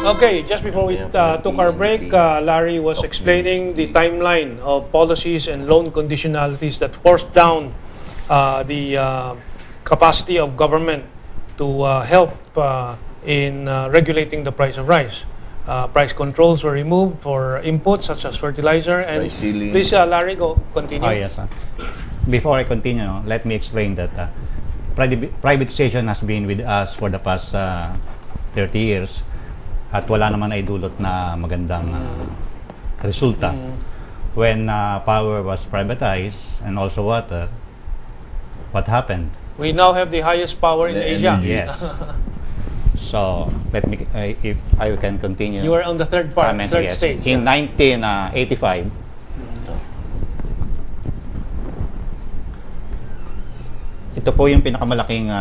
Okay, just before we took our break, Larry was explaining the timeline of policies and loan conditionalities that forced down the capacity of government to help in regulating the price of rice. Price controls were removed for inputs such as fertilizer. And please, Larry, continue. Oh, yes. Before I continue, let me explain that privatization has been with us for the past 30 years at wala naman ay dulot na magandang resulta. When power was privatized and also water, what happened? We now have the highest power in Asia. Yes. So, let me, if I can continue. You are on the third part, third stage. In 1985, ito po yung pinakamalaking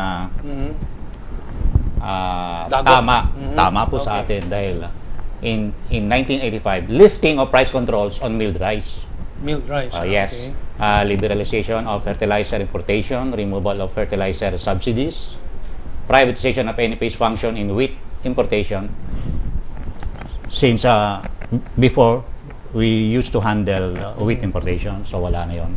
tama po sa atin dahil in 1985, lifting of price controls on milled rice. Milled rice. Yes. Liberalization of fertilizer importation, removal of fertilizer subsidies, privatization of NFA's function in wheat importation. Since before, we used to handle wheat importation, so wala na yun.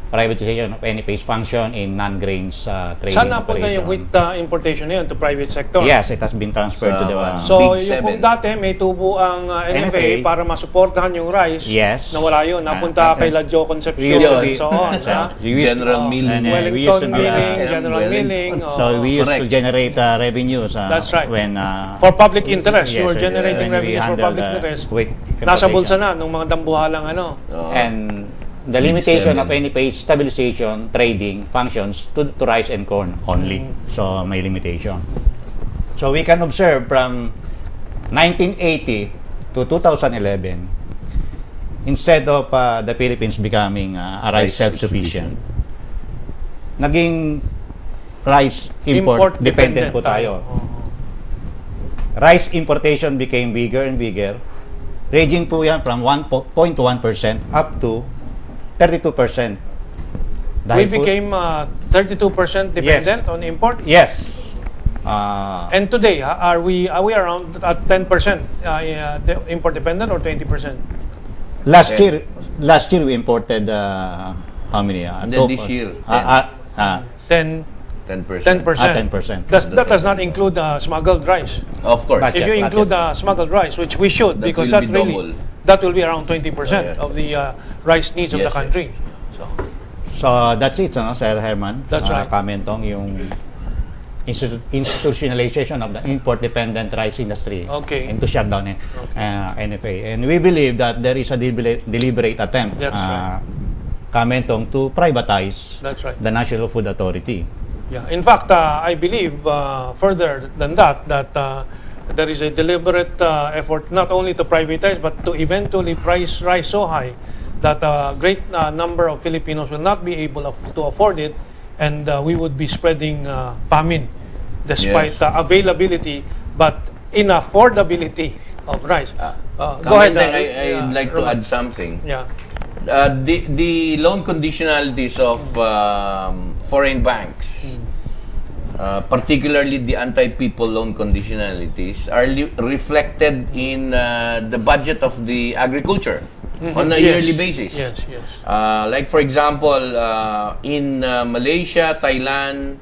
Privatization of NFA's function in non-grains trading. Saan napunta yung wheat importation na yun? To private sector? Yes, it has been transferred to the one. So, yung kung dati may tubo ang NFA para masuportahan yung rice, nawala yun. Napunta kay Ladjo Concepcion and so on. General milling. Wellington milling, general milling. So, we used to generate revenues. That's right. When, for public interest. You were generating revenues for public interest. Nasa bulsa na nung mga dambuhalang ano. And the limitation of NFA's stabilization trading functions to rice and corn only. So, may limitation. So, we can observe from 1980 to 2011, instead of the Philippines becoming a rice self-sufficient, naging rice import dependent po tayo. Rice importation became bigger and bigger, ranging po yan from 1.1% up to 32%. We became 32% dependent on import? Yes. And today, are we around at 10% import dependent or 20%? Last year we imported how many? And then this year, 10%. 10%. That does not include smuggled rice. Of course. If you include smuggled rice, which we should, because that will be around 20% of the rice needs of the country. So that's it, Sir Herman. That's right. Kamentong yung institutionalization of the import-dependent rice industry and to shut down NFA. And we believe that there is a deliberate attempt, Kamentong, to privatize the National Food Authority. Yeah. In fact, I believe further than that, there is a deliberate effort not only to privatize but to eventually price rice so high that a great number of Filipinos will not be able to afford it, and we would be spreading famine despite availability but inaffordability of rice. Go ahead. I'd like to add something. Yeah. The loan conditionalities of foreign banks, particularly the anti-people loan conditionalities, are reflected in the budget of the agriculture on a yearly basis. Like for example, in Malaysia, Thailand,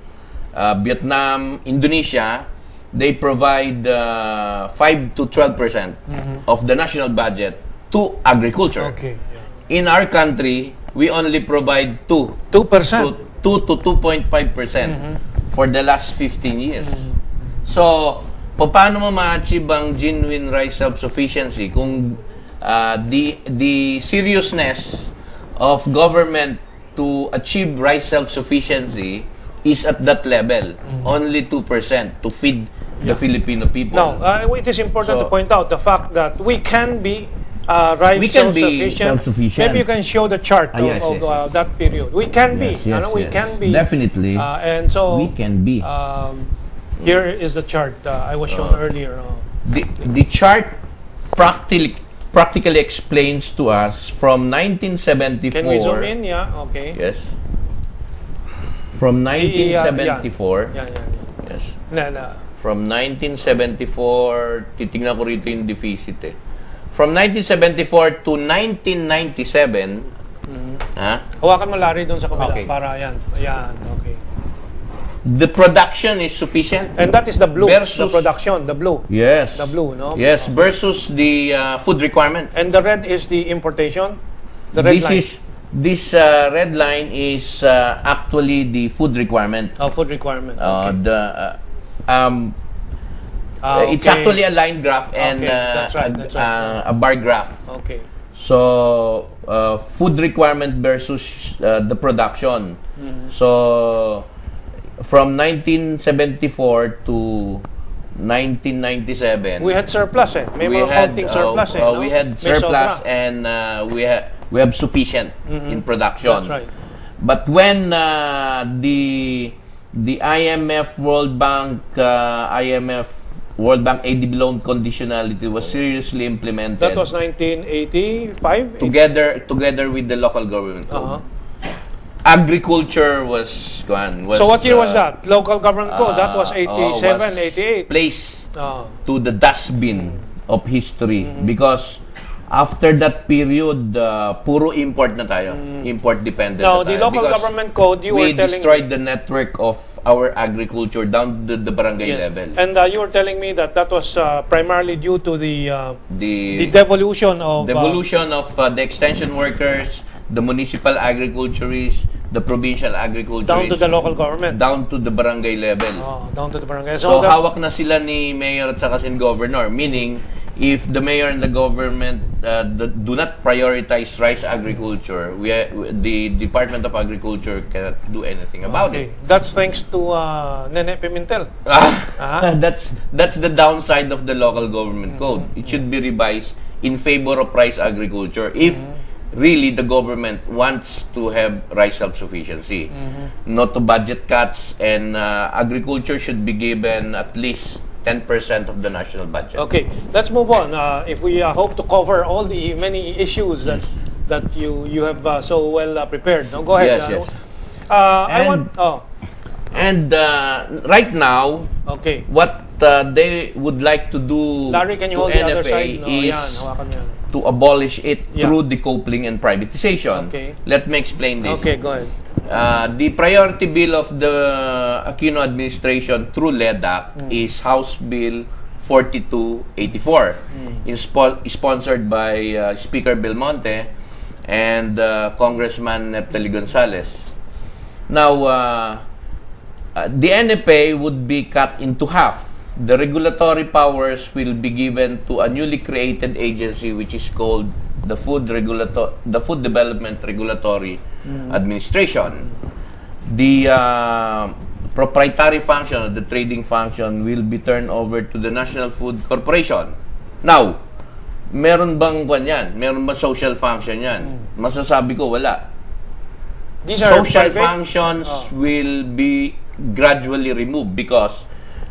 Vietnam, Indonesia, they provide 5 to 12% of the national budget to agriculture. In our country, we only provide 2% to 2.5% for the last 15 years. So, paano mo ma-achieve ang genuine rice self-sufficiency kung the seriousness of government to achieve rice self-sufficiency is at that level, only 2% to feed the Filipino people. Now, it is important to point out the fact that we can be rice self-sufficient. Maybe you can show the chart of that period. We can be. We can be. Definitely. And so we can be. Here is the chart I was shown earlier. The chart practically explains to us from 1974. Can we zoom in? Yeah. Okay. Yes. From 1974. From From 1974, titignan ko rito yung deficit eh. From 1974 to 1997, Hawakan mo, Larry, doon sa kabila. Okay. Para yan. Ayan, okay. the production is sufficient. And that is the blue, the Versus- production, the blue. Yes. The blue, no? Yes, versus the food requirement. And the red is the importation. The red line. This red line is actually the food requirement. Food requirement. Okay. It's Okay. actually a line graph and Okay, that's right, that's right. a bar graph. Okay. So, food requirement versus the production. Mm-hmm. So, from 1974 to 1997, We had surplus eh. May mga counting surplus eh. No? we had May surplus sobra. and we have sufficient in production. That's right. But when the IMF World Bank ADB loan conditionality was seriously implemented, That was 1985? together with the local government code. Uh-huh. Agriculture was So what year was that? Local government code? That was 87, was 88? placed Oh. to the dustbin of history because after that period, puro import na tayo. Import dependent Now, na tayo. the local Because government code, you were we telling destroyed the network of our agriculture down to the barangay Yes. level. And you were telling me that that was primarily due to the The devolution of devolution of the extension workers, the municipal agriculturists, the provincial agriculturists, down to the local government. down to the barangay level. Down to the barangay. So, that- hawak na sila ni mayor at saka si governor. Meaning, if the mayor and the government do not prioritize rice agriculture, the Department of Agriculture cannot do anything about okay. it. That's thanks to Nene Pimentel. That's the downside of the local government code. It should be revised in favor of rice agriculture if really the government wants to have rice self-sufficiency. Not to budget cuts, and agriculture should be given at least 10% of the national budget. Okay, let's move on. If we hope to cover all the many issues that you have so well prepared. No, go ahead. Yes, yes. I want. And right now, Okay. what they would like to do Larry, can you to hold the other NFA side? No, is yan, hawakan mo yan. to abolish it Yeah. through decoupling and privatization. Okay. Let me explain this. Okay, go ahead. The priority bill of the Aquino administration through LEDAC is House Bill 4284, sponsored by Speaker Belmonte and Congressman Neptali Gonzales. Now, the NFA would be cut into half. The regulatory powers will be given to a newly created agency which is called the Food Development Regulatory Administration. The proprietary function, the trading function, will be turned over to the National Food Corporation. Now, meron bang yan? Meron ba social function yan? Masasabi ko, wala. These are Social private? functions will be gradually removed because,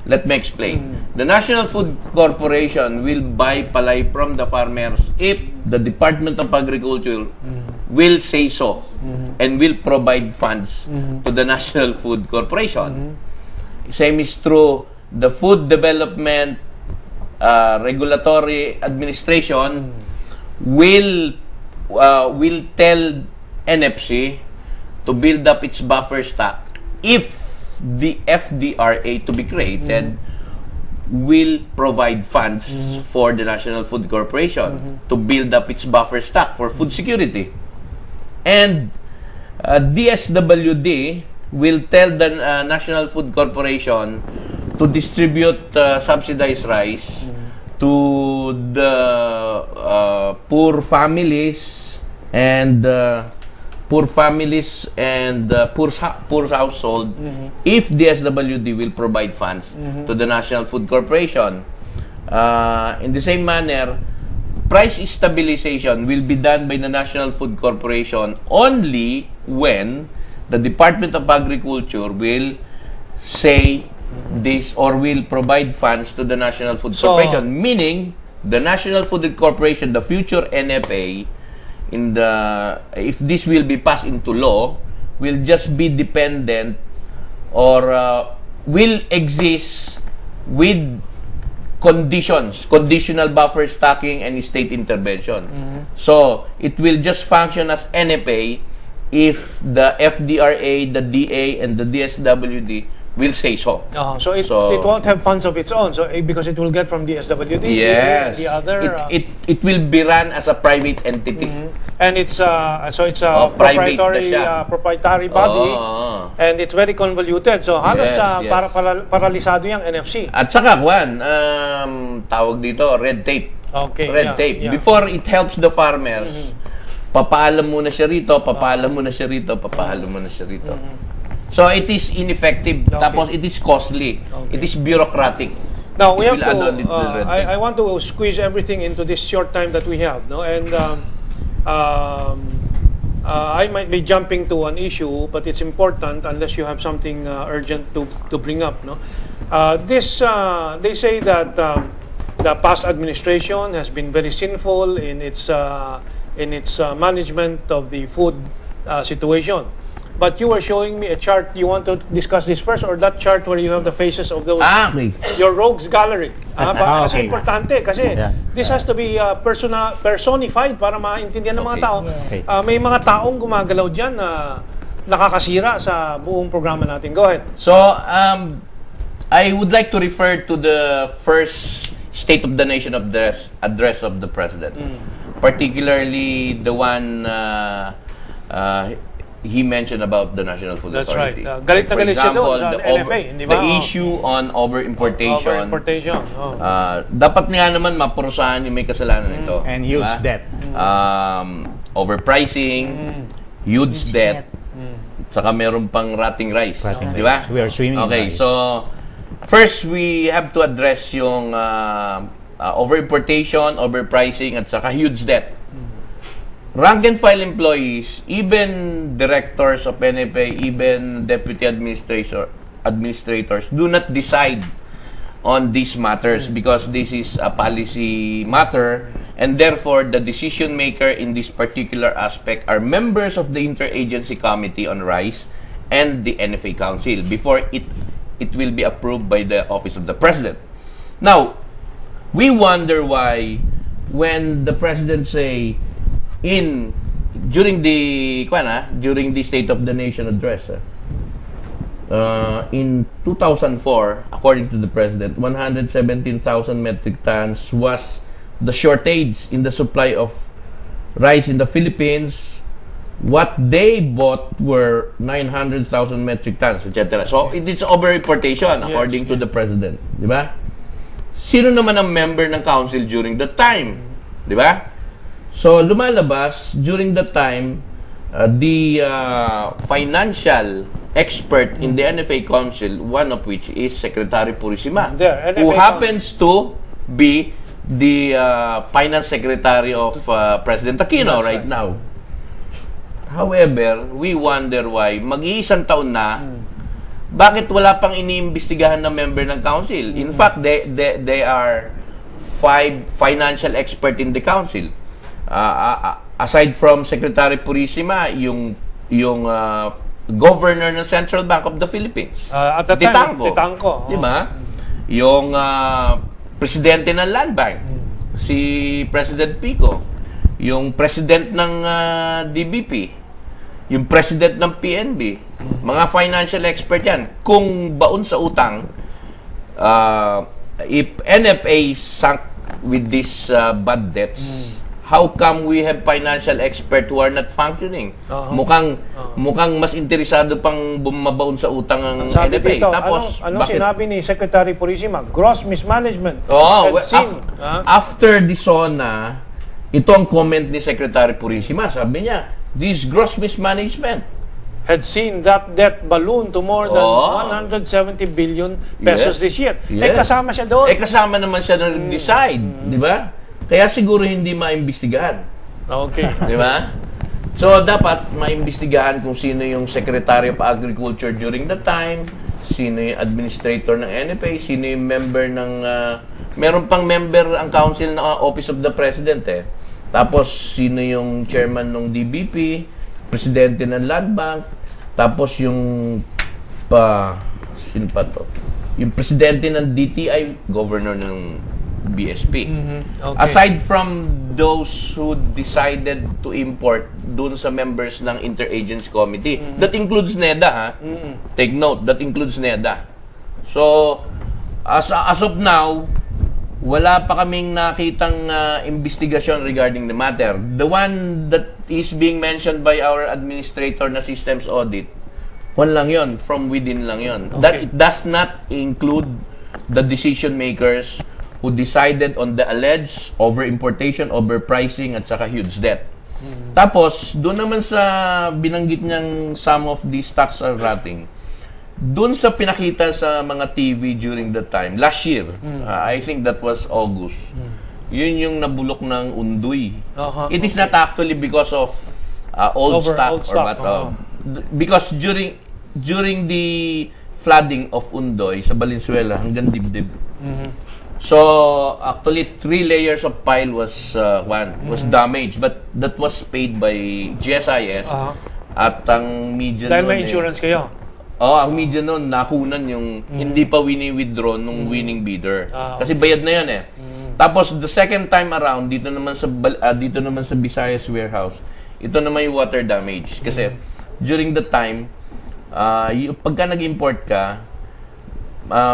let me explain. The National Food Corporation will buy palay from the farmers if the Department of Agriculture will say so and will provide funds to the National Food Corporation. Same is true. The Food Development Regulatory Administration will tell NFC to build up its buffer stock if the FDRA to be created will provide funds for the National Food Corporation to build up its buffer stock for food security. And DSWD will tell the National Food Corporation to distribute subsidized rice to the poor families and poor household if DSWD will provide funds to the National Food Corporation. In the same manner, price stabilization will be done by the National Food Corporation only when the Department of Agriculture will say this or will provide funds to the National Food Corporation, meaning the National Food Corporation, the future NFA, if this will be passed into law, will just be dependent or will exist with conditional buffer stocking and state intervention. So, it will just function as NFA if the FDRA, the DA, and the DSWD will say so. So it won't have funds of its own, so because it will get from the SWD, Yes. the other... It will be run as a private entity. And it's a private na siya. proprietary body, and it's very convoluted. So halos Yes. paralisado yung NFC. At saka, Juan, tawag dito, red tape. Okay. Red tape. Before it helps the farmers, papaalam muna siya rito, papaalam muna siya rito, papaalam muna siya rito. So it is ineffective. Tapos it is costly. It is bureaucratic. Now we It have will add on to. it to the red tape. I want to squeeze everything into this short time that we have, no? And I might be jumping to an issue, but it's important unless you have something urgent to bring up, no? They say that the past administration has been very sinful in its management of the food situation. But you were showing me a chart. You want to discuss this first, or that chart where you have the faces of those Okay. your rogues gallery? Kasi Okay. importante kasi this has to be personified para maintindihan ng mga tao. Okay. May mga taong gumagalaw diyan na nakakasira sa buong programa natin. Go ahead. So, I would like to refer to the first State of the Nation address of the President. Particularly the one he mentioned about the National Food That's Authority. right. Galit na For galit siya example, doon sa the NFA, hindi ba? The issue on over-importation. Over-importation. Dapat nga naman mapurusahan yung may kasalanan ito. And huge Diba? debt. Overpricing, huge debt, saka meron pang rotting rice. Rotting Di ba? rice. We are swimming in Okay, rice. so first we have to address yung over-importation, overpricing, at saka huge debt. Rank and file employees, even directors of NFA, even deputy administrators do not decide on these matters because this is a policy matter, and therefore the decision maker in this particular aspect are members of the Interagency Committee on Rice and the NFA Council before it will be approved by the Office of the President. Now, we wonder why when the President say during the State of the Nation address, in 2004, according to the President, 117,000 metric tons was the shortage in the supply of rice in the Philippines. What they bought were 900,000 metric tons, etc. So it is over-importation according to the President, di ba? Sino naman ang member ng council during that time, di ba? So, lumalabas, during that time, the financial expert in the NFA Council, one of which is Secretary Purisima, who happens to be the Finance Secretary of President Aquino right now. However, we wonder why, mag-iisang taon na, bakit wala pang iniimbestigahan na member ng Council? In fact, they are 5 financial expert in the Council. Aside from Secretary Purisima, yung governor ng Central Bank of the Philippines, At the time, Titangco. di ba? Yung presidente ng Land Bank, si President Pico, yung president ng DBP, yung president ng PNB, mga financial expert yan. Kung baon sa utang, if NFA sunk with these bad debts, how come we have financial experts who are not functioning? Mukhang mas interesado pang bumabaon sa utang ng Sabi NFA. dito, Tapos, anong bakit? sinabi ni Secretary Purisima? Gross mismanagement. After the SONA, ito ang comment ni Secretary Purisima. Sabi niya, this gross mismanagement had seen that debt balloon to more than 170 billion pesos this year. Kasama siya doon. Kasama naman siya na decide, di ba? Kaya siguro hindi maimbestigahan. Okay. Di ba? So, dapat maimbestigahan kung sino yung Secretary of Agriculture during the time, sino yung administrator ng NFA, sino yung member ng... meron pang member ang council ng Office of the President eh. Tapos, sino yung chairman ng DBP, presidente ng Land Bank, tapos yung sino pa to? Yung presidente ng DTI, governor ng BSP. Okay. Aside from those who decided to import dun sa members ng Interagency Committee, that includes NEDA, ha? Take note, that includes NEDA. So, as of now, wala pa kaming nakitang investigation regarding the matter. The one that is being mentioned by our administrator na systems audit, one lang yon, from within lang yon. Okay. That it does not include the decision makers who decided on the alleged over-importation, overpricing, at saka huge debt. Tapos, doon naman sa binanggit niyang some of these stocks are rotting, doon sa pinakita sa mga TV during that time, last year, I think that was August, yun yung nabulok ng undoy. It is not actually because of old stock or what. Because during the flooding of Undoy sa Valenzuela hanggang dibdib. So actually 3 layers of pile was damaged, but that was paid by GSIS at ang media Dahil noon may insurance kayo. ang media noon nakunan yung hindi pa wini-withdraw nung winning bidder. Kasi bayad na 'yan eh. Tapos the second time around dito naman sa Visayas warehouse, ito naman yung water damage kasi during the time pagka nag-import ka,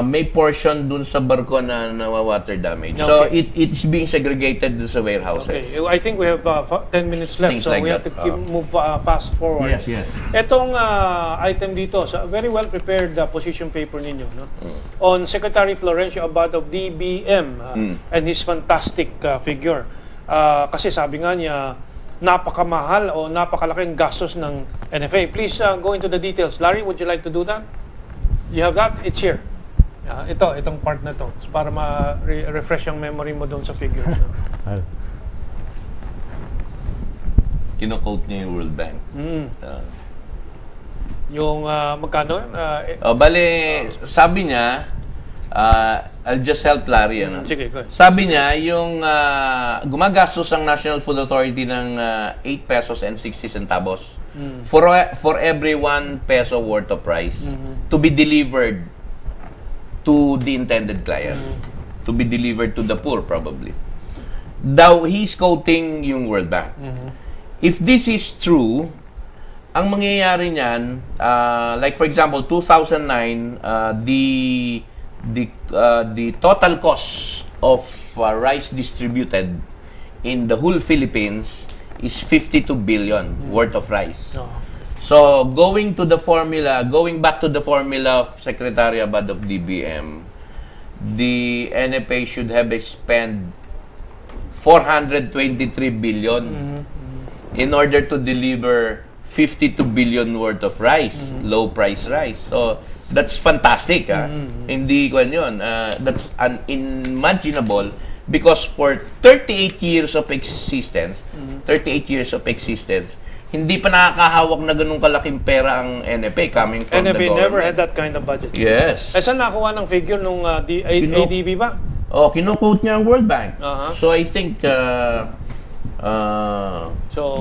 may portion dun sa barko na water damage. Okay. So it's being segregated dun sa warehouses. Okay. I think we have 10 minutes left, Things so like we have that. to move fast forward. Yes. Etong item dito, sa very well prepared position paper ninyo, no? On Secretary Florencio Abad of DBM and his fantastic figure. Kasi sabi nga niya, napakamahal o napakalaking gastos ng NFA. Please go into the details. Larry, would you like to do that? You have that? It's here. Itong part na to. Para ma-refresh yung memory mo doon sa figures. No? Kino-quote niya yung World Bank. Yung magkano? Bale, sabi niya, I'll just help Larry. Sige, go ahead. Sabi niya, yung gumagastos ang National Food Authority ng 8 pesos and 60 centavos for every 1 peso worth of rice to be delivered to the intended client. To be delivered to the poor, probably. Daw, he's quoting yung World Bank. If this is true, ang mangyayari niyan, like for example, 2009, the total cost of rice distributed in the whole Philippines is 52 billion worth of rice. So, going back to the formula of Secretary Abad of DBM, the NFA should have spent 423 billion in order to deliver 52 billion worth of rice, low price rice. So, that's fantastic. Hindi ko yun. That's unimaginable because for 38 years of existence, hindi pa nakakahawak na ganung kalaking pera ang NFA coming from the NFA government. never had that kind of budget. Yes. Saan nakuha ng figure nung ADB ba? Kino-quote niya ang World Bank. So I think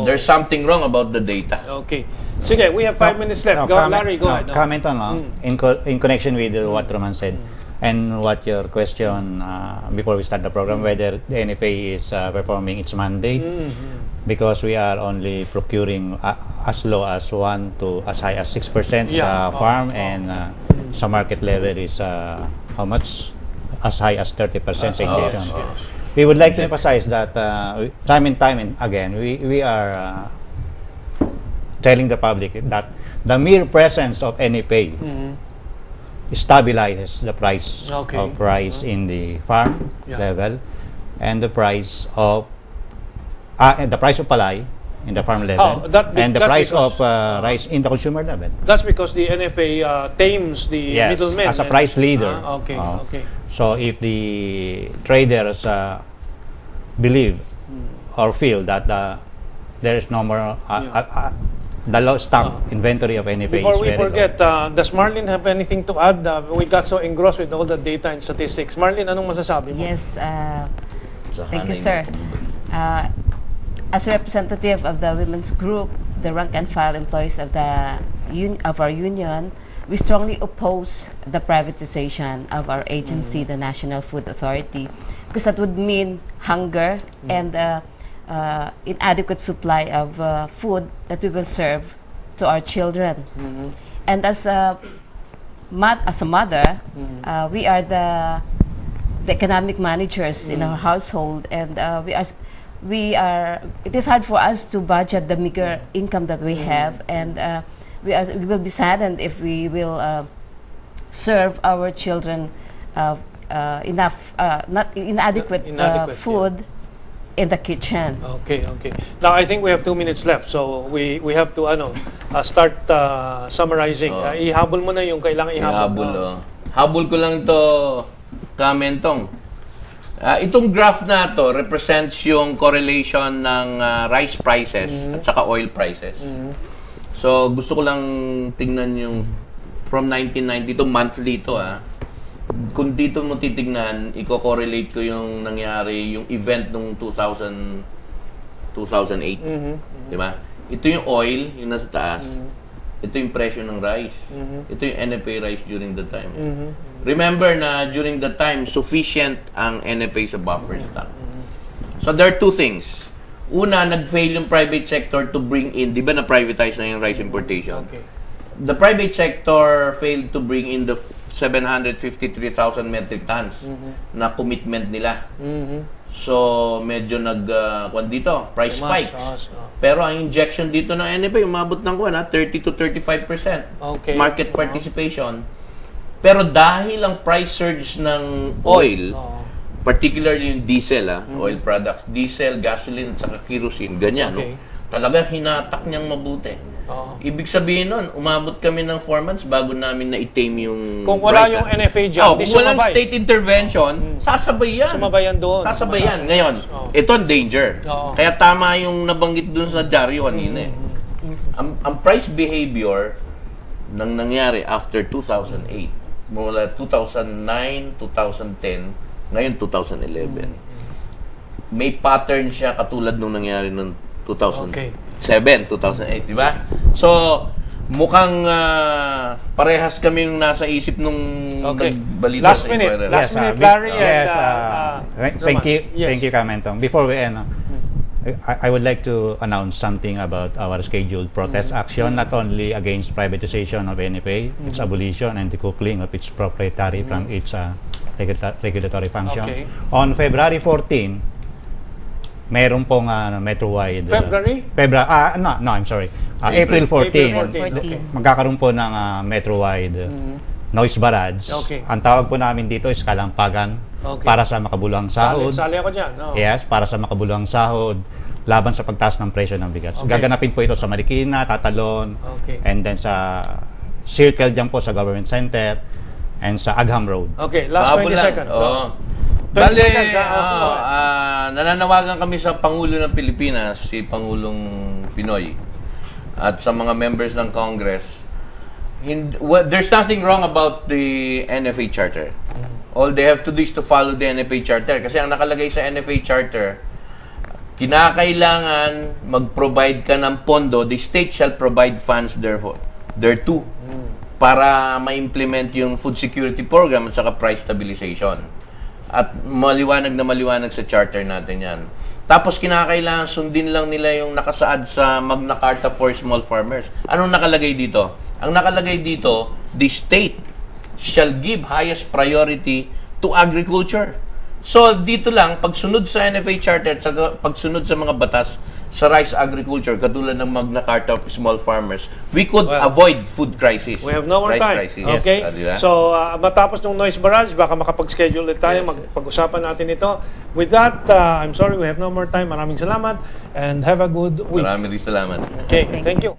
there's something wrong about the data. Okay. Sige, we have 5 minutes left. Go, Larry, go ahead. Comment on in connection with what Roman said and what your question before we start the program, whether the NFA is performing its mandate, because we are only procuring as low as 1 to as high as 6% sa farm, and sa market level is how much? As high as 30% sa inflation. We would like to emphasize that time and again, we are telling the public that the mere presence of NFA stabilizes the price of rice in the farm level and the price of palay in the farm level and the price of rice in the consumer level. That's because the NFA tames the middlemen. As a price leader. Okay. So if the traders believe or feel that there is no more the low stock inventory of NFA. Before we forget, does Marlene have anything to add? We got so engrossed with all the data and statistics. Marlene, anong masasabi mo? Yes, thank you, sir. As representative of the women's group, the rank and file employees of our union, we strongly oppose the privatization of our agency, the National Food Authority, because that would mean hunger and inadequate supply of food that we will serve to our children. And as a mother, we are the economic managers in our household, and we are. It is hard for us to budget the meager income that we have, and we will be saddened if we will serve our children inadequate food in the kitchen. Okay. Now, I think we have 2 minutes left, so we have to start summarizing. Ihabol mo na yung kailangan ihabol. Habol ko lang to, Kamentong. Itong graph na to represents yung correlation ng rice prices at saka oil prices. So, gusto ko lang tingnan yung from 1992 monthly to Kung dito mo titignan, i-correlate ko yung nangyari, yung event nung 2008. Di ba? Ito yung oil, yung nasa taas. Ito yung presyo ng rice. Ito yung NFA rice during the time. Remember na during the time, sufficient ang NFA sa buffer stock. So there are two things. Una, nag-fail yung private sector to bring in, di ba na-privatize na yung rice importation? Okay. The private sector failed to bring in the 753,000 metric tons na commitment nila. So, medyo price spikes. Pero ang injection dito ng NFA, umabot ng 30 to 35% market participation. Pero dahil ang price surge ng oil, particularly yung diesel, oil products, diesel, gasoline, at saka kerosene, ganyan, talaga hinatak niyang mabuti. Ibig sabihin nun, umabot kami ng 4 months bago namin na-tame yung kung wala price, yung NFA dyan, kung walang state intervention, sasabay yan. Sumabayan doon. Sasabay yan. Ngayon, ito ang danger. Kaya tama yung nabanggit dun sa Jaryo kanina. Ang price behavior nang nangyari after 2008, mula 2009, 2010, ngayon 2011, may pattern siya katulad nung nangyari noong 2007, 2008, di ba? So, mukhang parehas kami yung nasa isip nung nagbalita Last sa minute, Inquirer. Larry Thank you, Yes. thank you, Kamentong. Before we end, I would like to announce something about our scheduled protest action, not only against privatization of NFA, its abolition and decoupling of its proprietary from its regulatory function. On February 14, meron pong metro-wide. I'm sorry. April 14. Magkakaroon po ng metro-wide noise barrage. Ang tawag po namin dito is kalampagan para sa makabuluhang sahod. Sali ako dyan. Yes, para sa makabuluhang sahod laban sa pagtaas ng presyo ng bigas. Gaganapin po ito sa Marikina, Tatalon, and then sa Circle dyan po sa Government Center, and sa Agham Road. Okay, last 20 seconds. Bale, nananawagan kami sa Pangulo ng Pilipinas, si Pangulong Pinoy, at sa mga members ng Congress. There's nothing wrong about the NFA Charter. All they have to do is to follow the NFA Charter. Kasi ang nakalagay sa NFA Charter, kinakailangan mag-provide ka ng pondo, the state shall provide funds thereto para ma-implement yung food security program at saka price stabilization. At maliwanag na maliwanag sa charter natin yan. Tapos kinakailangan sundin lang nila yung nakasaad sa Magna Carta for Small Farmers. Anong nakalagay dito? Ang nakalagay dito, the state shall give highest priority to agriculture. So dito lang, pagsunod sa NFA Charter at pagsunod sa mga batas sa rice agriculture, katulad ng Magna Carta of Small Farmers, we could avoid food crisis. We have no more time. Crisis. Okay? Diba? So, matapos ng noise barrage, baka makapag-schedule ulit tayo, magpag-usapan natin ito. With that, I'm sorry, we have no more time. Maraming salamat and have a good week. Maraming salamat. Okay, thank you.